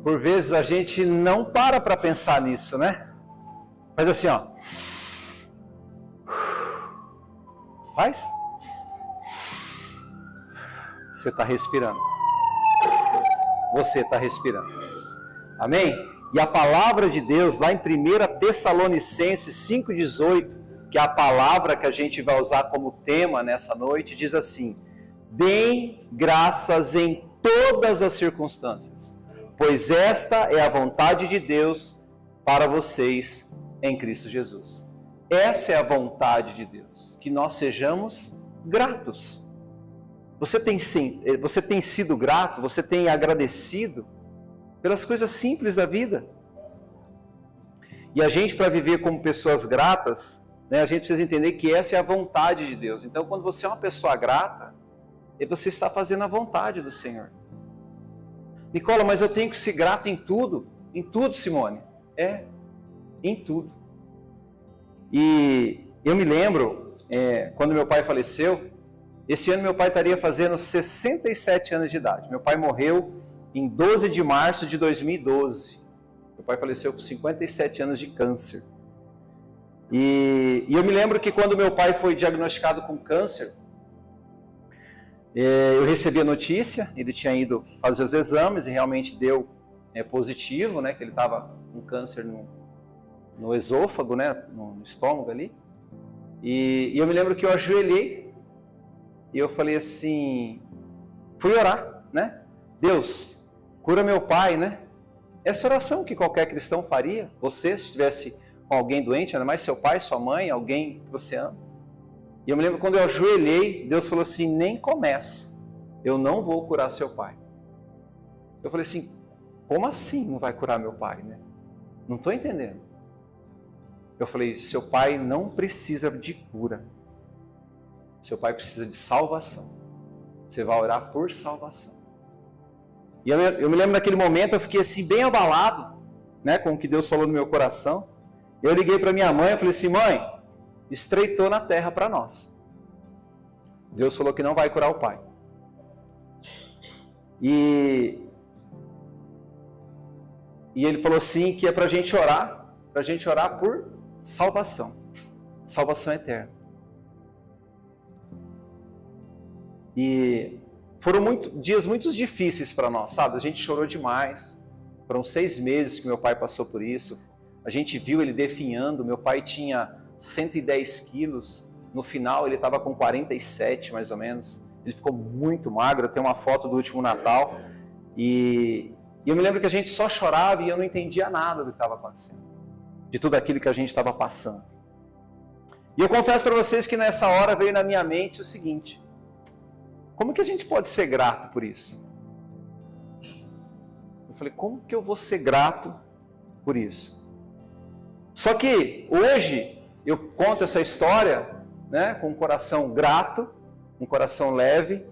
por vezes a gente não para pensar nisso, né? Faz assim, ó. Faz. Você está respirando. Você está respirando. Amém? E a palavra de Deus, lá em 1 Tessalonicenses 5,18, que é a palavra que a gente vai usar como tema nessa noite, diz assim: deem graças em todas as circunstâncias, pois esta é a vontade de Deus para vocês em Cristo Jesus. Essa é a vontade de Deus, que nós sejamos gratos. Você tem sido grato, você tem agradecido pelas coisas simples da vida. E a gente, para viver como pessoas gratas, né, a gente precisa entender que essa é a vontade de Deus. Então, quando você é uma pessoa grata, você está fazendo a vontade do Senhor. Nicola, mas eu tenho que ser grato em tudo? Em tudo, Simone? Em tudo. E eu me lembro, quando meu pai faleceu, esse ano meu pai estaria fazendo 67 anos de idade. Meu pai morreu em 12 de março de 2012. Meu pai faleceu com 57 anos de câncer. E eu me lembro que quando meu pai foi diagnosticado com câncer, eu recebi a notícia, ele tinha ido fazer os exames e realmente deu positivo, né, que ele estava com câncer no esôfago, né, no estômago ali. E eu me lembro que eu ajoelhei e eu falei assim, fui orar, né? Deus, cura meu pai, né? Essa oração que qualquer cristão faria, você, se estivesse com alguém doente, ainda mais seu pai, sua mãe, alguém que você ama. E eu me lembro quando eu ajoelhei, Deus falou assim, nem comece, eu não vou curar seu pai. Eu falei assim, como assim não vai curar meu pai, né? Não estou entendendo. Eu falei, seu pai não precisa de cura. Seu pai precisa de salvação. Você vai orar por salvação. E eu me lembro naquele momento, eu fiquei assim bem abalado, né, com o que Deus falou no meu coração. Eu liguei para minha mãe, eu falei assim, mãe, estreitou na terra para nós. Deus falou que não vai curar o pai. E ele falou assim que é para a gente orar por salvação. Salvação eterna. E foram dias muito difíceis para nós, sabe? A gente chorou demais. Foram 6 meses que meu pai passou por isso. A gente viu ele definhando. Meu pai tinha 110 quilos. No final ele estava com 47, mais ou menos. Ele ficou muito magro. Tem uma foto do último Natal. E eu me lembro que a gente só chorava e eu não entendia nada do que estava acontecendo. De tudo aquilo que a gente estava passando. E eu confesso para vocês que nessa hora veio na minha mente o seguinte: como que a gente pode ser grato por isso? Eu falei, como que eu vou ser grato por isso? Só que hoje eu conto essa história, né, com um coração grato, um coração leve,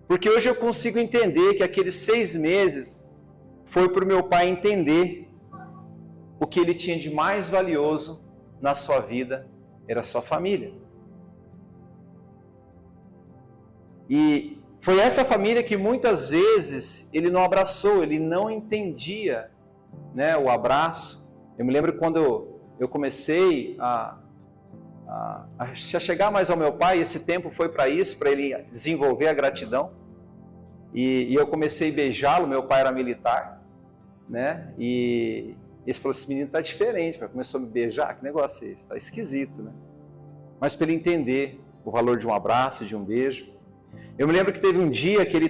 porque hoje eu consigo entender que aqueles 6 meses foi para o meu pai entender o que ele tinha de mais valioso na sua vida, era a sua família. E foi essa família que muitas vezes ele não abraçou, ele não entendia, né, o abraço. Eu me lembro quando eu comecei a chegar mais ao meu pai, esse tempo foi para isso, para ele desenvolver a gratidão. E eu comecei a beijá-lo, meu pai era militar, né? E ele falou, esse menino está diferente, começou a me beijar, que negócio é esse? Está esquisito, né? Mas para ele entender o valor de um abraço, de um beijo. Eu me lembro que teve um dia que ele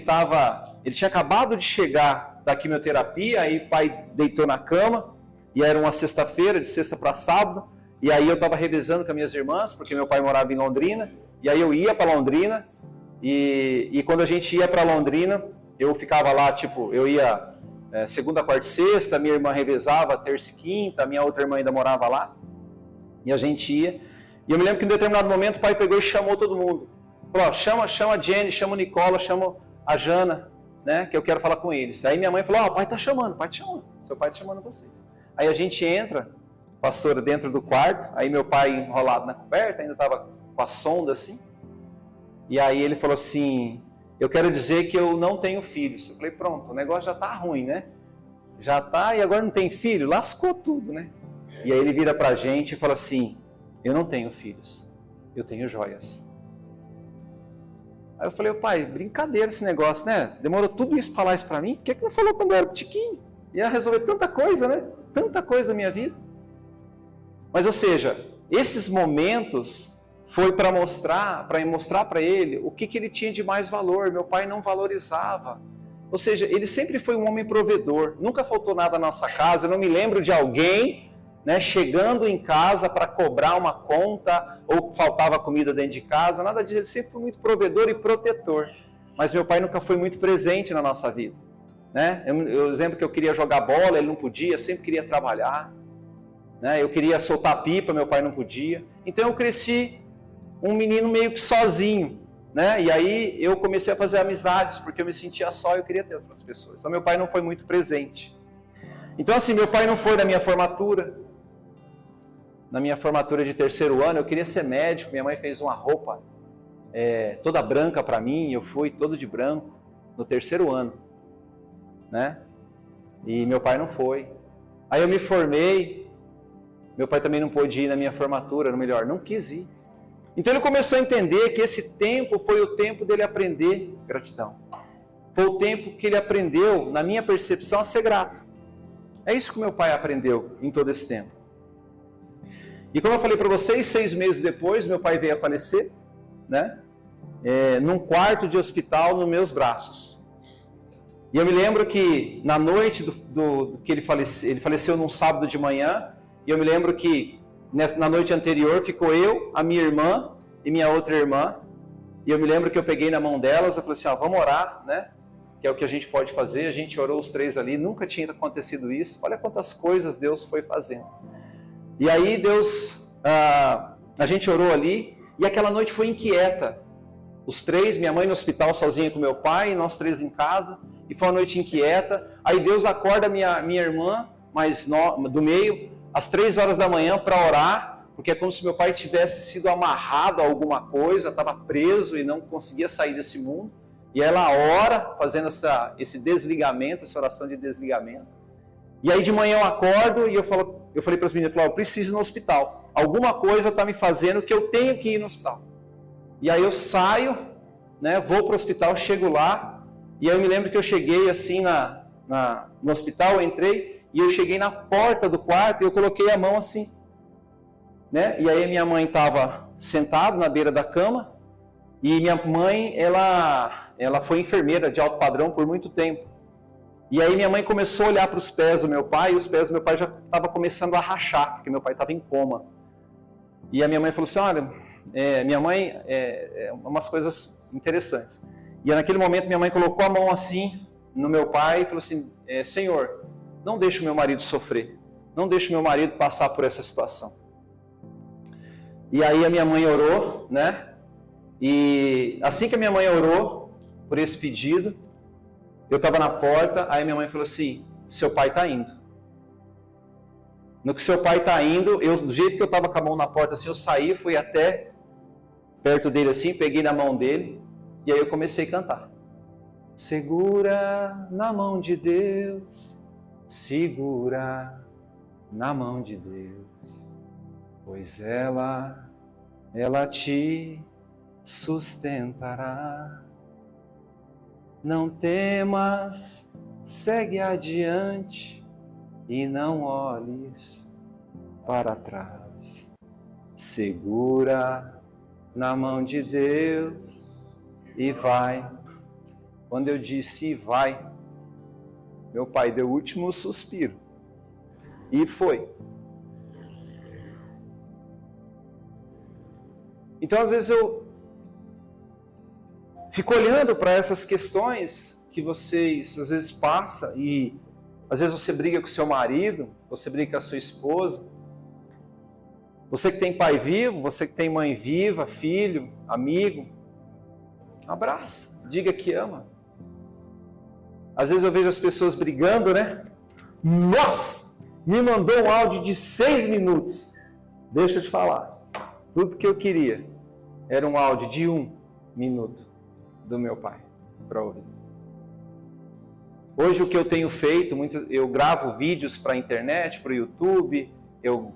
tinha acabado de chegar da quimioterapia, aí o pai deitou na cama, e era uma sexta-feira, de sexta para sábado, e aí eu estava revezando com as minhas irmãs, porque meu pai morava em Londrina, e aí eu ia para Londrina, e quando a gente ia para Londrina, eu ficava lá, eu ia segunda, quarta e sexta, minha irmã revezava terça e quinta, a minha outra irmã ainda morava lá, e a gente ia, e eu me lembro que em determinado momento o pai pegou e chamou todo mundo. Falou, chama a Jenny, chama o Nicola, chama a Jana, né, que eu quero falar com eles. Aí minha mãe falou, o pai está chamando, seu pai está chamando vocês. Aí a gente entra, pastora, dentro do quarto, aí meu pai enrolado na coberta, ainda estava com a sonda assim, e aí ele falou assim, eu quero dizer que eu não tenho filhos. Eu falei, pronto, o negócio já está ruim, né? Já tá, e agora não tem filho? Lascou tudo, né? E aí ele vira pra gente e fala assim, eu não tenho filhos, eu tenho joias. Aí eu falei, pai, brincadeira esse negócio, né? Demorou tudo isso pra falar isso pra mim? Por que não falou quando eu era tiquinho? Ia resolver tanta coisa, né? Tanta coisa na minha vida. Mas, ou seja, esses momentos foi para mostrar para ele o que ele tinha de mais valor. Meu pai não valorizava. Ou seja, ele sempre foi um homem provedor. Nunca faltou nada na nossa casa. Eu não me lembro de alguém, né, chegando em casa para cobrar uma conta ou faltava comida dentro de casa. Nada disso. Ele sempre foi muito provedor e protetor. Mas meu pai nunca foi muito presente na nossa vida. Né? Eu lembro que eu queria jogar bola, ele não podia. Sempre queria trabalhar. Né? Eu queria soltar pipa, meu pai não podia. Então eu cresci um menino meio que sozinho. Né? E aí eu comecei a fazer amizades, porque eu me sentia só e eu queria ter outras pessoas. Então meu pai não foi muito presente. Então assim, meu pai não foi na minha formatura. Na minha formatura de 3º ano, eu queria ser médico. Minha mãe fez uma roupa toda branca para mim, eu fui todo de branco no 3º ano. Né? E meu pai não foi. Aí eu me formei, meu pai também não pôde ir na minha formatura, ou melhor, não quis ir. Então ele começou a entender que esse tempo foi o tempo dele aprender gratidão. Foi o tempo que ele aprendeu, na minha percepção, a ser grato. É isso que meu pai aprendeu em todo esse tempo. E como eu falei para vocês, 6 meses depois, meu pai veio a falecer, né? Num quarto de hospital nos meus braços. E eu me lembro que na noite que ele faleceu num sábado de manhã, e eu me lembro que na noite anterior ficou eu, a minha irmã e minha outra irmã, e eu me lembro que eu peguei na mão delas, eu falei assim, vamos orar, né? Que é o que a gente pode fazer. A gente orou os 3 ali, nunca tinha acontecido isso. Olha quantas coisas Deus foi fazendo. E aí a gente orou ali, e aquela noite foi inquieta. Os 3, minha mãe no hospital sozinha com meu pai, nós 3 em casa, e foi uma noite inquieta. Aí Deus acorda minha irmã, do meio, às 3 horas da manhã para orar, porque é como se meu pai tivesse sido amarrado a alguma coisa, estava preso e não conseguia sair desse mundo. E ela ora, fazendo esse desligamento, essa oração de desligamento. E aí de manhã eu acordo e eu falei para as meninas, eu preciso ir no hospital. Alguma coisa está me fazendo que eu tenho que ir no hospital. E aí eu saio, né, vou para o hospital, chego lá, e aí eu me lembro que eu cheguei assim no hospital, eu entrei, e eu cheguei na porta do quarto e eu coloquei a mão assim. Né? E aí minha mãe estava sentada na beira da cama, e minha mãe, ela foi enfermeira de alto padrão por muito tempo. E aí minha mãe começou a olhar para os pés do meu pai, e os pés do meu pai já estavam começando a rachar, porque meu pai estava em coma. E a minha mãe falou assim, olha, minha mãe, umas coisas interessantes. E naquele momento minha mãe colocou a mão assim no meu pai e falou assim, Senhor, não deixe o meu marido sofrer, não deixe o meu marido passar por essa situação. E aí a minha mãe orou, né? E assim que a minha mãe orou por esse pedido, eu estava na porta, aí minha mãe falou assim, seu pai está indo. No que seu pai está indo, do jeito que eu estava com a mão na porta assim, eu saí, fui até perto dele assim, peguei na mão dele, e aí eu comecei a cantar. Segura na mão de Deus, segura na mão de Deus, pois ela te sustentará. Não temas, segue adiante e não olhes para trás. Segura na mão de Deus e vai. Quando eu disse vai, meu pai deu o último suspiro e foi. Então às vezes eu fico olhando para essas questões que vocês às vezes passam, e às vezes você briga com seu marido, você briga com a sua esposa. Você que tem pai vivo, você que tem mãe viva, filho, amigo, abraça, diga que ama. Às vezes eu vejo as pessoas brigando, né? Nossa, me mandou um áudio de 6 minutos. Deixa eu te falar, tudo que eu queria era um áudio de 1 minuto do meu pai para ouvir. Hoje o que eu tenho feito, eu gravo vídeos para a internet, para o YouTube, eu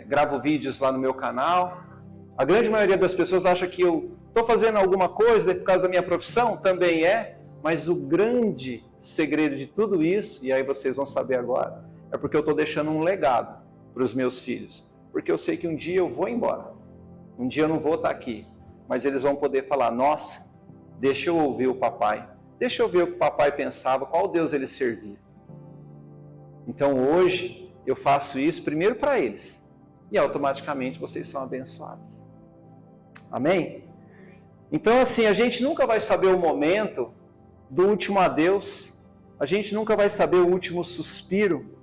gravo vídeos lá no meu canal. A grande maioria das pessoas acha que eu estou fazendo alguma coisa por causa da minha profissão, também mas o grande segredo de tudo isso, e aí vocês vão saber agora, é porque eu estou deixando um legado para os meus filhos. Porque eu sei que um dia eu vou embora, um dia eu não vou estar aqui, mas eles vão poder falar, nossa, deixa eu ouvir o papai, deixa eu ver o que o papai pensava, qual Deus ele servia. Então hoje eu faço isso primeiro para eles, e automaticamente vocês são abençoados. Amém? Então assim, a gente nunca vai saber o momento do último adeus, a gente nunca vai saber o último suspiro,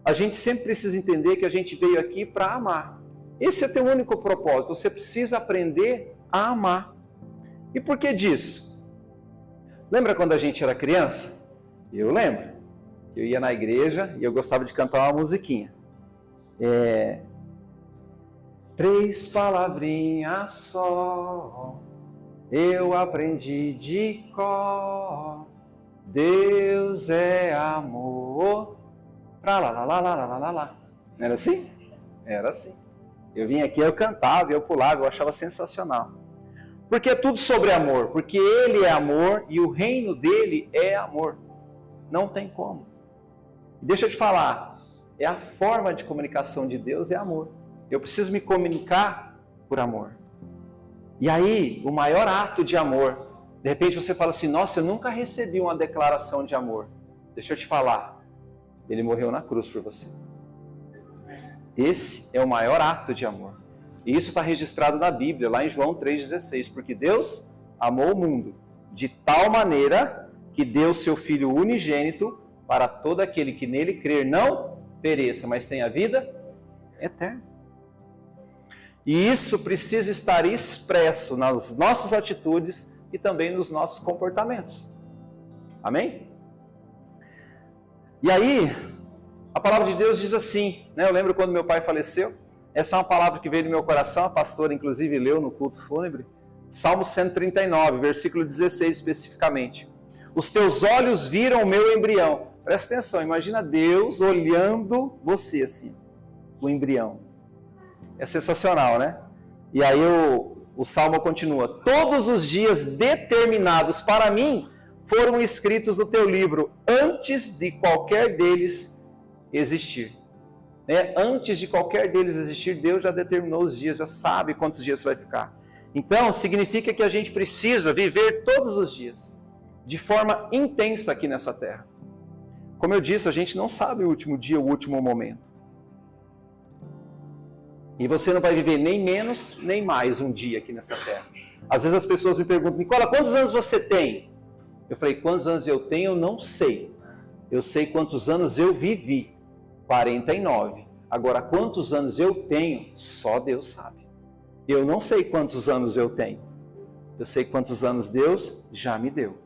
a gente sempre precisa entender que a gente veio aqui para amar. Esse é o teu único propósito, você precisa aprender a amar. E por que disso? Lembra quando a gente era criança? Eu lembro. Eu ia na igreja e eu gostava de cantar uma musiquinha. 3 palavrinhas só, eu aprendi de cor, Deus é amor, pra lá, lá, lá, lá, lá, lá, lá. Não era assim? Era assim. Eu vinha aqui, eu cantava, eu pulava, eu achava sensacional. Porque é tudo sobre amor, porque Ele é amor e o reino dele é amor. Não tem como. Deixa eu te falar, é a forma de comunicação de Deus é amor. Eu preciso me comunicar por amor. E aí, o maior ato de amor, de repente você fala assim, nossa, eu nunca recebi uma declaração de amor. Deixa eu te falar, Ele morreu na cruz por você. Esse é o maior ato de amor. E isso está registrado na Bíblia, lá em João 3,16. Porque Deus amou o mundo de tal maneira que deu seu Filho unigênito para todo aquele que nele crer não pereça, mas tenha vida eterna. E isso precisa estar expresso nas nossas atitudes e também nos nossos comportamentos. Amém? E aí, a palavra de Deus diz assim, né? Eu lembro quando meu pai faleceu, essa é uma palavra que veio do meu coração, a pastora inclusive leu no culto fúnebre, Salmo 139, versículo 16 especificamente. Os teus olhos viram o meu embrião. Presta atenção, imagina Deus olhando você assim, o embrião. É sensacional, né? E aí o Salmo continua. Todos os dias determinados para mim foram escritos no teu livro, antes de qualquer deles existir. Antes de qualquer deles existir, Deus já determinou os dias, já sabe quantos dias vai ficar. Então, significa que a gente precisa viver todos os dias, de forma intensa aqui nessa terra. Como eu disse, a gente não sabe o último dia, o último momento. E você não vai viver nem menos, nem mais um dia aqui nessa terra. Às vezes as pessoas me perguntam, Nicola, quantos anos você tem? Eu falei, quantos anos eu tenho? Eu não sei. Eu sei quantos anos eu vivi. 49. Agora, quantos anos eu tenho? Só Deus sabe. Eu não sei quantos anos eu tenho. Eu sei quantos anos Deus já me deu.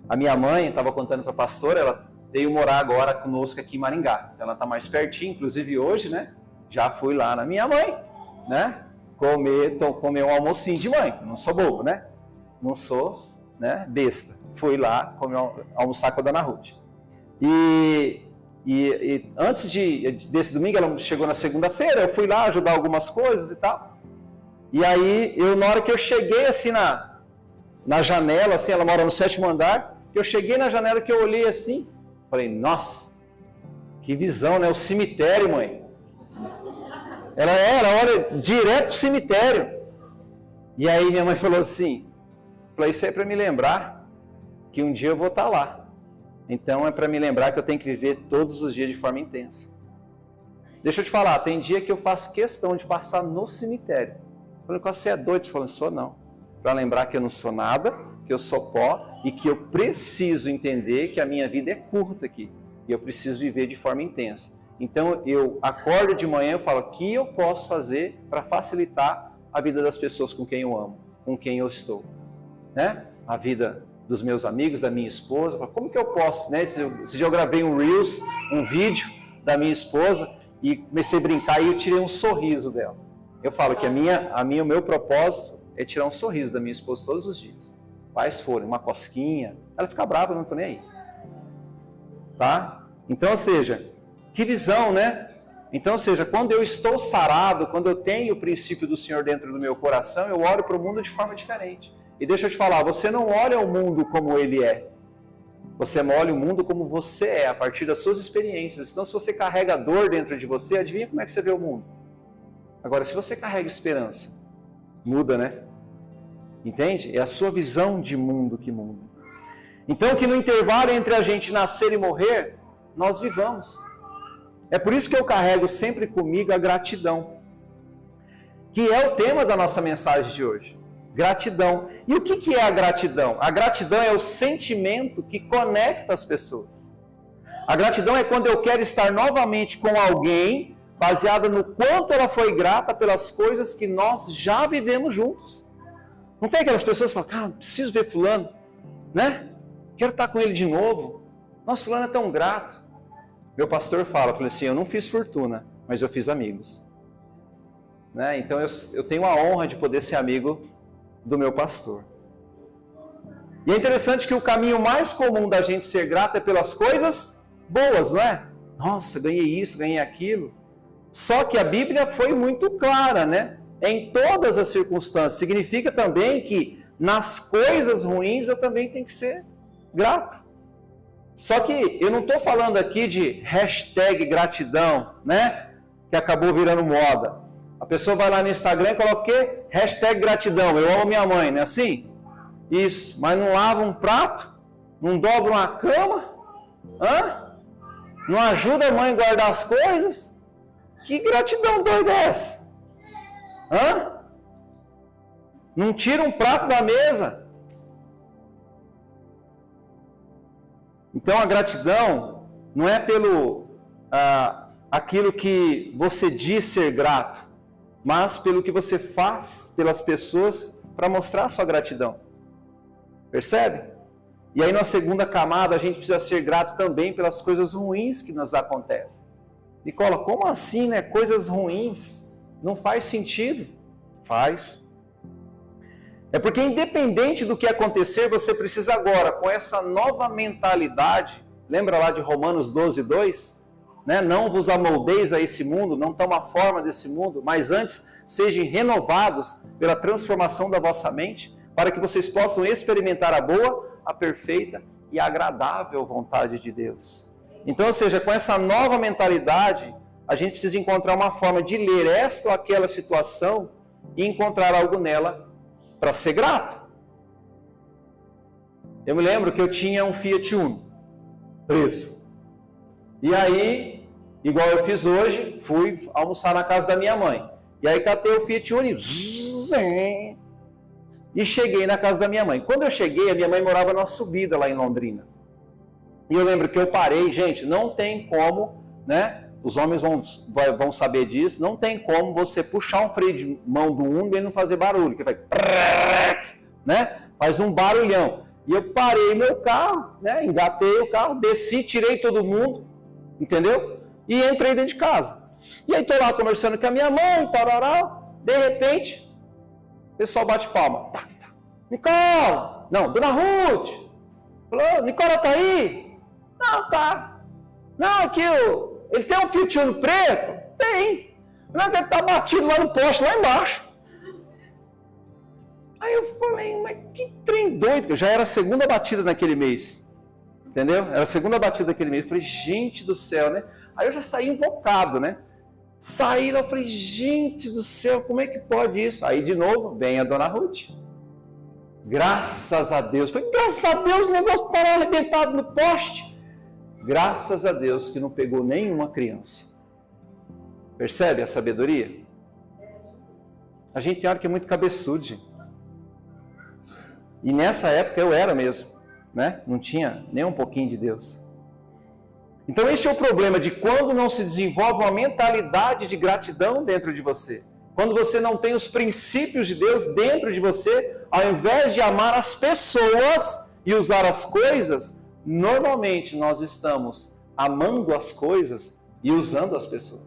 A minha mãe, estava contando para a pastora, ela veio morar agora conosco aqui em Maringá. Ela está mais pertinho, inclusive hoje, né? Já fui lá na minha mãe, né? Comer um almocinho de mãe. Não sou bobo, né? Não sou, né, besta. Fui lá almoçar com a dona Ruth. E antes desse domingo, ela chegou na segunda-feira, eu fui lá ajudar algumas coisas e tal. E aí, na hora que eu cheguei assim na janela, assim, ela mora no 7º andar, que eu cheguei na janela, que eu olhei assim, falei, nossa, que visão, né? O cemitério, mãe. Ela olha direto pro cemitério. E aí minha mãe falou assim, isso é para me lembrar que um dia eu vou estar lá. Então é para me lembrar que eu tenho que viver todos os dias de forma intensa. Deixa eu te falar, tem dia que eu faço questão de passar no cemitério. Eu falei, você é doido? Eu falei, sou não. Para lembrar que eu não sou nada, que eu sou pó e que eu preciso entender que a minha vida é curta aqui. E eu preciso viver de forma intensa. Então eu acordo de manhã e falo, o que eu posso fazer para facilitar a vida das pessoas com quem eu amo, com quem eu estou, né? A vida dos meus amigos, da minha esposa, como que eu posso, né? Esse dia eu gravei um Reels, um vídeo da minha esposa e comecei a brincar e eu tirei um sorriso dela. Eu falo que o meu propósito é tirar um sorriso da minha esposa todos os dias. Quais forem, uma cosquinha, ela fica brava, eu não estou nem aí. tá? Então, ou seja, que visão, né? Então, ou seja, quando eu estou sarado, quando eu tenho o princípio do Senhor dentro do meu coração, eu olho para o mundo de forma diferente. E deixa eu te falar, você não olha o mundo como ele é. Você olha o mundo como você é, a partir das suas experiências. Então, se você carrega dor dentro de você, adivinha como é que você vê o mundo? Agora, se você carrega esperança, muda, né? Entende? É a sua visão de mundo que muda. Então, que no intervalo entre a gente nascer e morrer, nós vivamos. É por isso que eu carrego sempre comigo a gratidão, que é o tema da nossa mensagem de hoje. Gratidão. E o que é a gratidão? A gratidão é o sentimento que conecta as pessoas. A gratidão é quando eu quero estar novamente com alguém, baseada no quanto ela foi grata pelas coisas que nós já vivemos juntos. Não tem aquelas pessoas que falam, cara, preciso ver fulano, né? Quero estar com ele de novo. Nossa, fulano é tão grato. Meu pastor fala, falei assim, eu não fiz fortuna, mas eu fiz amigos. Né? Então eu tenho a honra de poder ser amigo do meu pastor. E é interessante que o caminho mais comum da gente ser grato é pelas coisas boas, não é? Nossa, ganhei isso, ganhei aquilo. Só que a Bíblia foi muito clara, né? Em todas as circunstâncias. Significa também que nas coisas ruins eu também tenho que ser grato. Só que eu não estou falando aqui de hashtag gratidão, né? Que acabou virando moda. A pessoa vai lá no Instagram e coloca o quê? Hashtag gratidão, eu amo minha mãe, não é assim? Isso, mas não lava um prato? Não dobra uma cama? Hã? Não ajuda a mãe a guardar as coisas? Que gratidão doida é essa? Hã? Não tira um prato da mesa? Então a gratidão não é pelo aquilo que você diz ser grato, mas pelo que você faz pelas pessoas para mostrar a sua gratidão. Percebe? E aí na segunda camada a gente precisa ser grato também pelas coisas ruins que nos acontecem. Nicola, como assim, né? Coisas ruins? Não faz sentido? Faz. É porque independente do que acontecer, você precisa agora, com essa nova mentalidade, lembra lá de Romanos 12, 2? Né? Não vos amoldeis a esse mundo, não toma a forma desse mundo, mas antes sejam renovados pela transformação da vossa mente, para que vocês possam experimentar a boa, a perfeita e a agradável vontade de Deus. Então, ou seja, com essa nova mentalidade, a gente precisa encontrar uma forma de ler esta ou aquela situação e encontrar algo nela para ser grato. Eu me lembro que eu tinha um Fiat Uno preto. E aí, igual eu fiz hoje, fui almoçar na casa da minha mãe. E aí catei o Fiat Uno e cheguei na casa da minha mãe. Quando eu cheguei, a minha mãe morava numa subida lá em Londrina. E eu lembro que eu parei, gente, não tem como, né? Os homens vão saber disso, não tem como você puxar um freio de mão do Uno e ele não fazer barulho, que vai, né? Faz um barulhão. E eu parei meu carro, né? Engatei o carro, desci, tirei todo mundo, entendeu? E entrei dentro de casa. E aí tô lá conversando com a minha mãe, tarará, de repente, o pessoal bate palma. Nicola! Não, Dona Ruth! Falou, Nicola tá aí? Não, tá. Não, aqui ele tem um Fiat Uno preto? Tem. Não, ele tá batido lá no poste, lá embaixo. Aí eu falei, mas que trem doido, porque já era a segunda batida naquele mês. Entendeu? Era a segunda batida daquele mês. Eu falei, gente do céu, né? Aí eu já saí invocado, né? Saí lá, eu falei, gente do céu, como é que pode isso? Aí de novo, vem a Dona Ruth. Graças a Deus. Eu falei, graças a Deus, o negócio estava arrebentado no poste. Graças a Deus que não pegou nenhuma criança. Percebe a sabedoria? A gente tem hora que é muito cabeçudo, gente. E nessa época eu era mesmo, né? Não tinha nem um pouquinho de Deus. Então esse é o problema de quando não se desenvolve uma mentalidade de gratidão dentro de você. Quando você não tem os princípios de Deus dentro de você, ao invés de amar as pessoas e usar as coisas, normalmente nós estamos amando as coisas e usando as pessoas.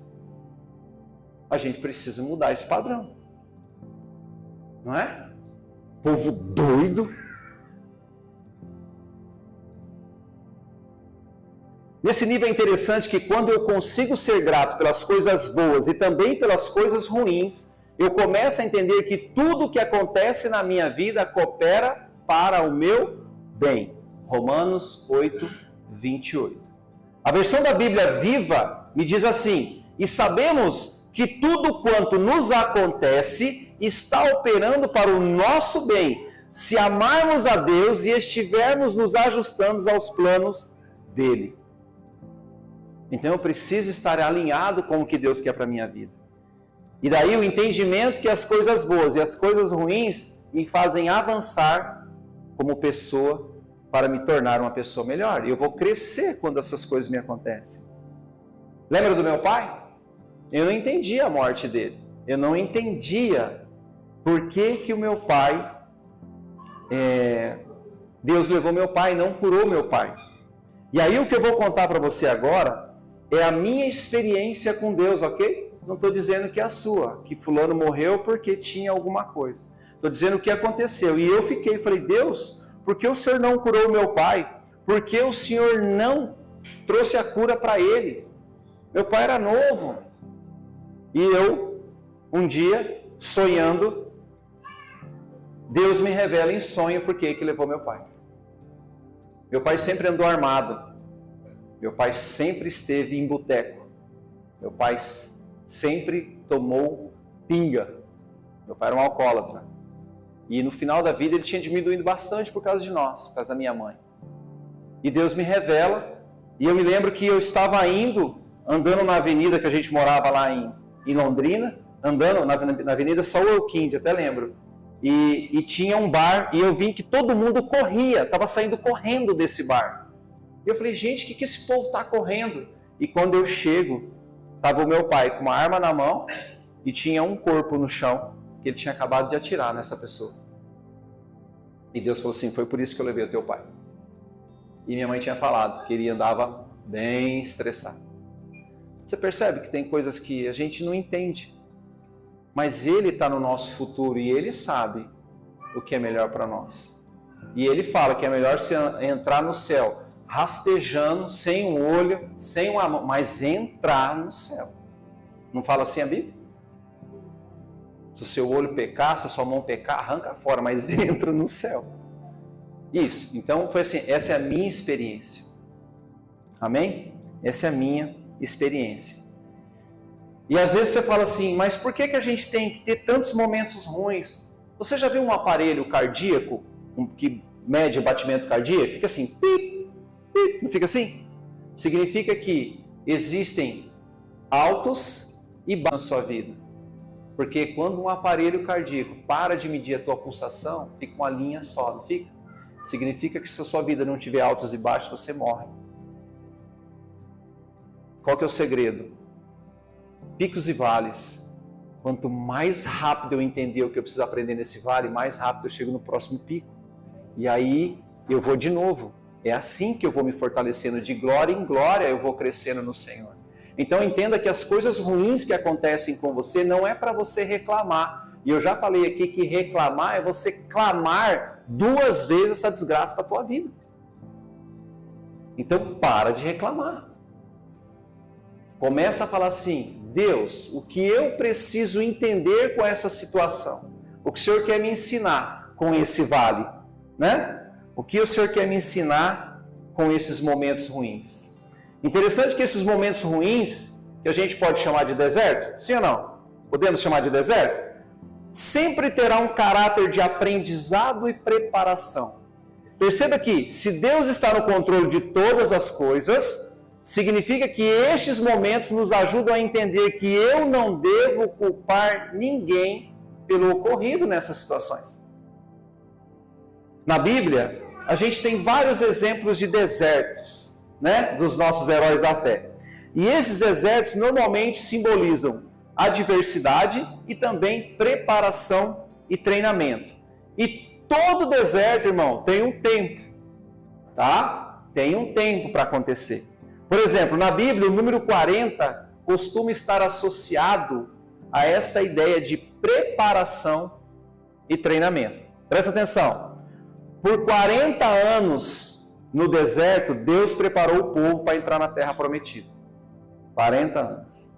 A gente precisa mudar esse padrão. Não é? Povo doido. Nesse nível é interessante que quando eu consigo ser grato pelas coisas boas e também pelas coisas ruins, eu começo a entender que tudo que acontece na minha vida coopera para o meu bem. Romanos 8, 28. A versão da Bíblia Viva me diz assim: e sabemos que tudo quanto nos acontece está operando para o nosso bem, se amarmos a Deus e estivermos nos ajustando aos planos dele. Então eu preciso estar alinhado com o que Deus quer para a minha vida. E daí o entendimento que as coisas boas e as coisas ruins me fazem avançar como pessoa para me tornar uma pessoa melhor. E eu vou crescer quando essas coisas me acontecem. Lembra do meu pai? Eu não entendia a morte dele. Eu não entendia por que o meu pai... Deus levou meu pai e não curou meu pai. E aí o que eu vou contar para você agora é a minha experiência com Deus, ok? Não estou dizendo que é a sua, que fulano morreu porque tinha alguma coisa. Estou dizendo o que aconteceu. E eu falei, Deus, por que o Senhor não curou meu pai? Por que o Senhor não trouxe a cura para ele? Meu pai era novo. E eu, um dia, sonhando, Deus me revela em sonho por que levou meu pai. Meu pai sempre andou armado. Meu pai sempre esteve em boteco. Meu pai sempre tomou pinga. Meu pai era um alcoólatra. E no final da vida ele tinha diminuído bastante por causa de nós, por causa da minha mãe. E Deus me revela. E eu me lembro que eu estava andando na avenida que a gente morava lá em Londrina, andando na avenida Saul Elquinde, até lembro. E tinha um bar, e eu vi que todo mundo corria, estava saindo correndo desse bar. E eu falei, gente, o que esse povo está correndo? E quando eu chego, estava o meu pai com uma arma na mão e tinha um corpo no chão que ele tinha acabado de atirar nessa pessoa. E Deus falou assim, foi por isso que eu levei o teu pai. E minha mãe tinha falado que ele andava bem estressado. Você percebe que tem coisas que a gente não entende. Mas Ele está no nosso futuro e Ele sabe o que é melhor para nós. E Ele fala que é melhor você entrar no céu rastejando, sem um olho, sem uma mão, mas entrar no céu. Não fala assim a Bíblia? Se o seu olho pecar, se a sua mão pecar, arranca fora, mas entra no céu. Isso, então foi assim, essa é a minha experiência. Amém? Essa é a minha experiência. E às vezes você fala assim, mas por que a gente tem que ter tantos momentos ruins? Você já viu um aparelho cardíaco que mede o batimento cardíaco? Fica assim, pip, pip, não fica assim? Significa que existem altos e baixos na sua vida. Porque quando um aparelho cardíaco para de medir a tua pulsação, fica uma linha só, não fica? Significa que se a sua vida não tiver altos e baixos, você morre. Qual que é o segredo? Picos e vales. Quanto mais rápido eu entender o que eu preciso aprender nesse vale, mais rápido eu chego no próximo pico. E aí eu vou de novo. É assim que eu vou me fortalecendo, de glória em glória eu vou crescendo no Senhor. Então entenda que as coisas ruins que acontecem com você não é para você reclamar. E eu já falei aqui que reclamar é você clamar 2 vezes essa desgraça para a tua vida. Então para de reclamar. Começa a falar assim, Deus, o que eu preciso entender com essa situação? O que o Senhor quer me ensinar com esse vale? Né? O que o Senhor quer me ensinar com esses momentos ruins? Interessante que esses momentos ruins, que a gente pode chamar de deserto, sim ou não? Podemos chamar de deserto? Sempre terá um caráter de aprendizado e preparação. Perceba que, se Deus está no controle de todas as coisas, significa que estes momentos nos ajudam a entender que eu não devo culpar ninguém pelo ocorrido nessas situações. Na Bíblia, a gente tem vários exemplos de desertos, né, dos nossos heróis da fé. E esses desertos normalmente simbolizam adversidade e também preparação e treinamento. E todo deserto, irmão, tem um tempo, tá? Tem um tempo para acontecer. Por exemplo, na Bíblia, o número 40 costuma estar associado a essa ideia de preparação e treinamento. Presta atenção. Por 40 anos, no deserto, Deus preparou o povo para entrar na terra prometida. 40 anos.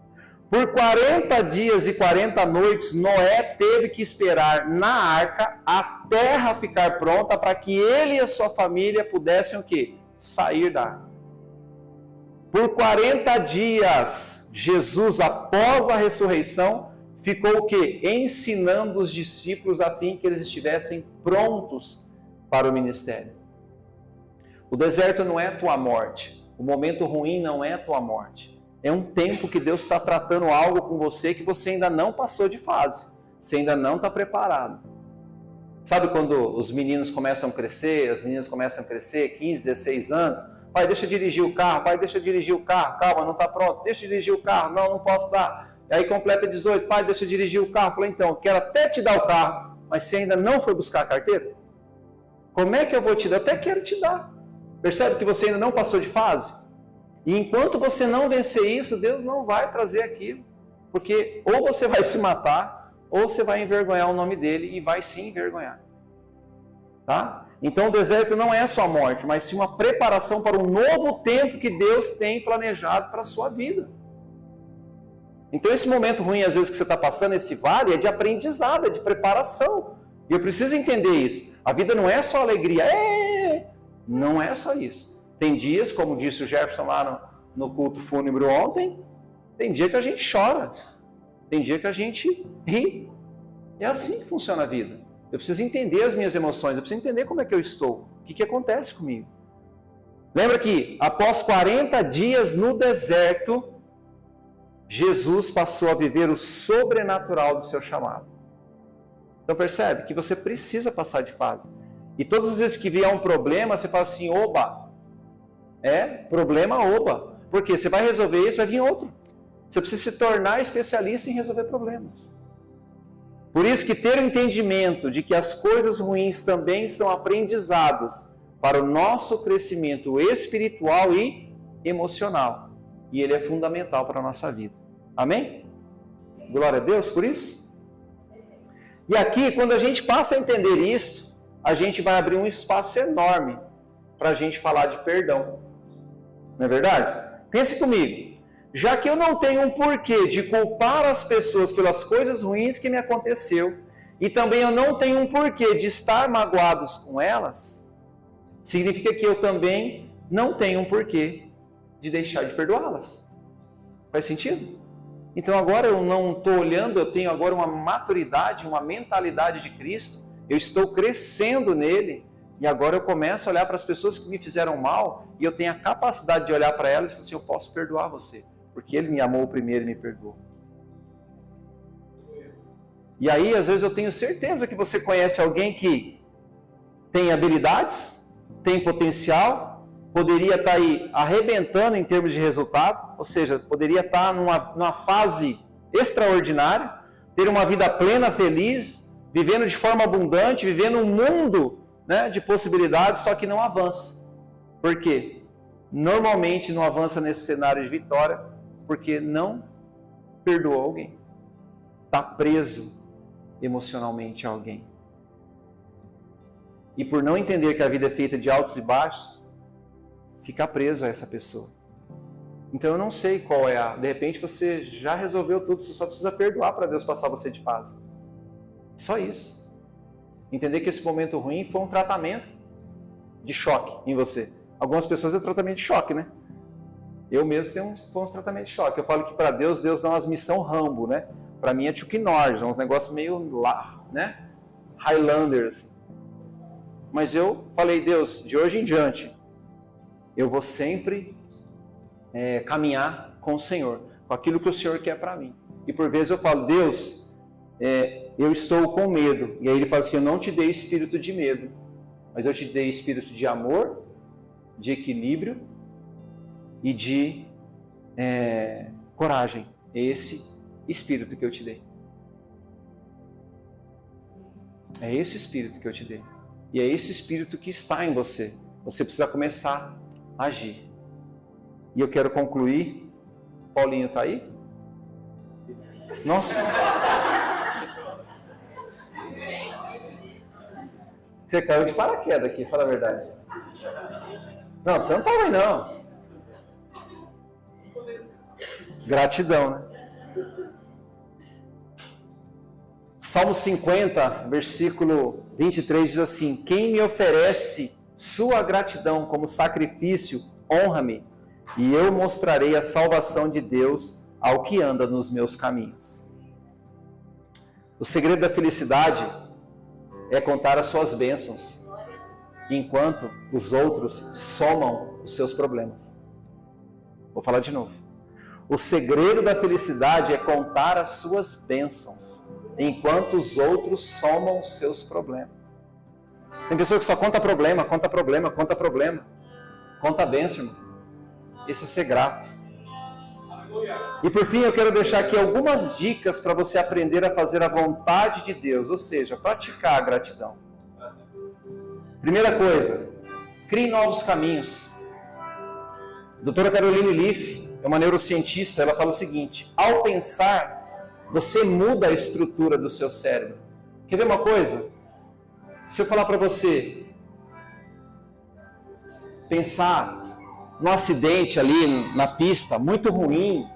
Por 40 dias e 40 noites, Noé teve que esperar na arca a terra ficar pronta para que ele e a sua família pudessem o quê? Sair da arca. Por 40 dias, Jesus, após a ressurreição, ficou o quê? Ensinando os discípulos a fim que eles estivessem prontos para o ministério. O deserto não é tua morte. O momento ruim não é tua morte. É um tempo que Deus está tratando algo com você que você ainda não passou de fase. Você ainda não está preparado. Sabe quando os meninos começam a crescer, as meninas começam a crescer, 15, 16 anos? Pai, deixa eu dirigir o carro. Pai, deixa eu dirigir o carro. Calma, não está pronto. Deixa eu dirigir o carro. Não, não posso dar. E aí completa 18. Pai, deixa eu dirigir o carro. Falei, então, eu quero até te dar o carro, mas você ainda não foi buscar a carteira? Como é que eu vou te dar? Eu até quero te dar. Percebe que você ainda não passou de fase? E enquanto você não vencer isso, Deus não vai trazer aquilo. Porque ou você vai se matar, ou você vai envergonhar o nome dele e vai se envergonhar. Tá? Então o deserto não é a sua morte, mas sim uma preparação para um novo tempo que Deus tem planejado para a sua vida. Então esse momento ruim, às vezes, que você está passando, esse vale, é de aprendizado, é de preparação. E eu preciso entender isso. A vida não é só alegria. Não é só isso. Tem dias, como disse o Jefferson lá no culto fúnebre ontem, tem dia que a gente chora, tem dia que a gente ri. É assim que funciona a vida. Eu preciso entender as minhas emoções, eu preciso entender como é que eu estou, o que acontece comigo. Lembra que após 40 dias no deserto, Jesus passou a viver o sobrenatural do seu chamado. Então percebe que você precisa passar de fase. E todas as vezes que vier um problema, você fala assim, oba, problema, oba. Porque você vai resolver isso, vai vir outro. Você precisa se tornar especialista em resolver problemas. Por isso que ter o entendimento de que as coisas ruins também são aprendizados para o nosso crescimento espiritual e emocional. E ele é fundamental para a nossa vida. Amém? Glória a Deus por isso. E aqui, quando a gente passa a entender isso, a gente vai abrir um espaço enorme para a gente falar de perdão. Não é verdade? Pense comigo. Já que eu não tenho um porquê de culpar as pessoas pelas coisas ruins que me aconteceu, e também eu não tenho um porquê de estar magoados com elas, significa que eu também não tenho um porquê de deixar de perdoá-las. Faz sentido? Então agora eu não estou olhando, eu tenho agora uma maturidade, uma mentalidade de Cristo, eu estou crescendo nele, e agora eu começo a olhar para as pessoas que me fizeram mal, e eu tenho a capacidade de olhar para elas e falar assim, eu posso perdoar você, porque ele me amou primeiro e me perdoou. E aí, às vezes eu tenho certeza que você conhece alguém que tem habilidades, tem potencial, poderia estar aí arrebentando em termos de resultado, ou seja, poderia estar numa fase extraordinária, ter uma vida plena, feliz, vivendo de forma abundante, vivendo um mundo, né, de possibilidades, só que não avança. Por quê? Normalmente não avança nesse cenário de vitória, porque não perdoou alguém. Está preso emocionalmente a alguém. E por não entender que a vida é feita de altos e baixos, fica preso a essa pessoa. Então eu não sei qual é de repente você já resolveu tudo, você só precisa perdoar para Deus passar você de fase. Só isso. Entender que esse momento ruim foi um tratamento de choque em você. Algumas pessoas é tratamento de choque, né? Eu mesmo tenho um tratamento de choque. Eu falo que para Deus dá umas missão Rambo, né? Para mim é Chuck Norris, uns negócios meio lá, né? Highlanders. Mas eu falei, Deus, de hoje em diante, eu vou sempre caminhar com o Senhor, com aquilo que o Senhor quer para mim. E por vezes eu falo, Deus, eu estou com medo. E aí ele fala assim, eu não te dei espírito de medo, mas eu te dei espírito de amor, de equilíbrio e de coragem. É esse espírito que eu te dei. É esse espírito que eu te dei. E é esse espírito que está em você. Você precisa começar a agir. E eu quero concluir. Paulinho está aí? Nossa! Você caiu de paraquedas aqui, fala a verdade. Não, você não estava aí não. Gratidão, né? Salmo 50, versículo 23 diz assim: quem me oferece sua gratidão como sacrifício, honra-me, e eu mostrarei a salvação de Deus ao que anda nos meus caminhos. O segredo da felicidade é contar as suas bênçãos, enquanto os outros somam os seus problemas. Vou falar de novo. O segredo da felicidade é contar as suas bênçãos, enquanto os outros somam os seus problemas. Tem pessoa que só conta problema, conta problema, conta problema. Conta bênção, irmão. Isso é ser grato. E por fim, eu quero deixar aqui algumas dicas para você aprender a fazer a vontade de Deus, ou seja, praticar a gratidão. Primeira coisa, crie novos caminhos. A doutora Caroline Leaf é uma neurocientista, ela fala o seguinte: ao pensar, você muda a estrutura do seu cérebro. Quer ver uma coisa? Se eu falar para você pensar num acidente ali na pista, muito ruim,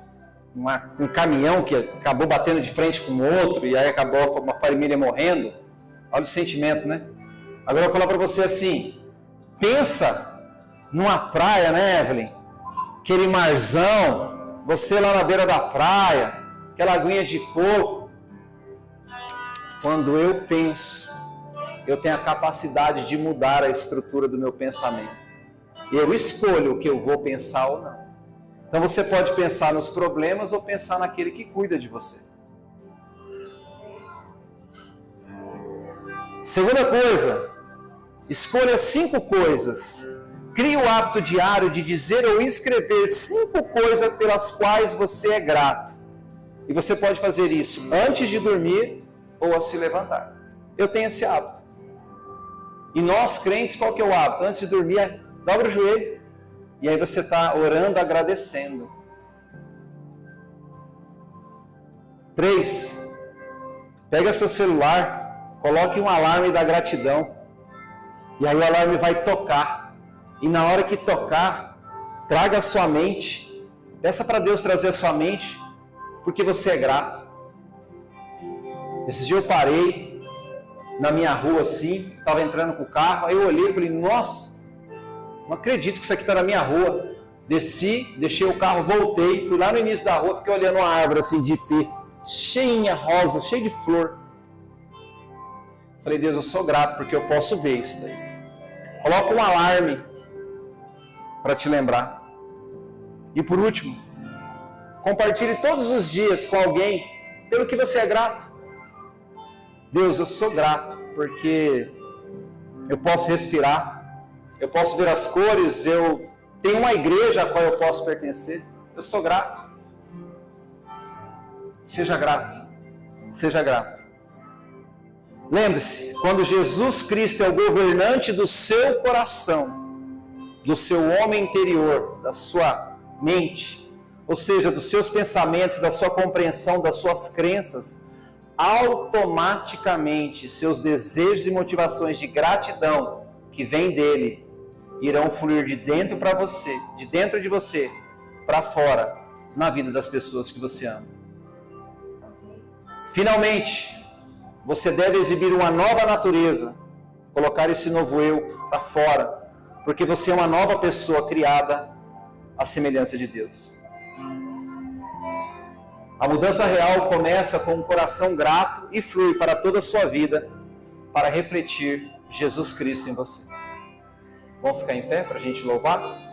um caminhão que acabou batendo de frente com o outro e aí acabou uma família morrendo, olha o sentimento, né? Agora eu vou falar para você assim, pensa numa praia, né, Evelyn? Aquele marzão, você lá na beira da praia, aquela aguinha de coco. Quando eu penso, eu tenho a capacidade de mudar a estrutura do meu pensamento. Eu escolho o que eu vou pensar ou não. Então você pode pensar nos problemas ou pensar naquele que cuida de você. Segunda coisa, escolha 5 coisas. Crie o hábito diário de dizer ou escrever 5 coisas pelas quais você é grato. E você pode fazer isso antes de dormir ou ao se levantar. Eu tenho esse hábito. E nós, crentes, qual que é o hábito? Antes de dormir, dobra o joelho. E aí você está orando, agradecendo. 3. Pega seu celular, coloque um alarme da gratidão. E aí o alarme vai tocar. E na hora que tocar, traga a sua mente. Peça para Deus trazer a sua mente, porque você é grato. Esses dias eu parei na minha rua assim, estava entrando com o carro, aí eu olhei e falei, nossa, não acredito que isso aqui está na minha rua. Desci, deixei o carro, voltei, fui lá no início da rua, fiquei olhando uma árvore assim de ipê, cheinha, rosa, cheia de flor. Falei, Deus, eu sou grato porque eu posso ver isso daí. Coloca um alarme para te lembrar. E por último, compartilhe todos os dias com alguém pelo que você é grato. Deus, eu sou grato porque eu posso respirar, eu posso ver as cores, eu tenho uma igreja a qual eu posso pertencer. Eu sou grato. Seja grato. Seja grato. Lembre-se, quando Jesus Cristo é o governante do seu coração, do seu homem interior, da sua mente, ou seja, dos seus pensamentos, da sua compreensão, das suas crenças, automaticamente seus desejos e motivações de gratidão que vêm dele irão fluir de dentro para você, de dentro de você para fora, na vida das pessoas que você ama. Finalmente, você deve exibir uma nova natureza, colocar esse novo eu para fora, porque você é uma nova pessoa criada à semelhança de Deus. A mudança real começa com um coração grato e flui para toda a sua vida para refletir Jesus Cristo em você. Vamos ficar em pé para a gente louvar?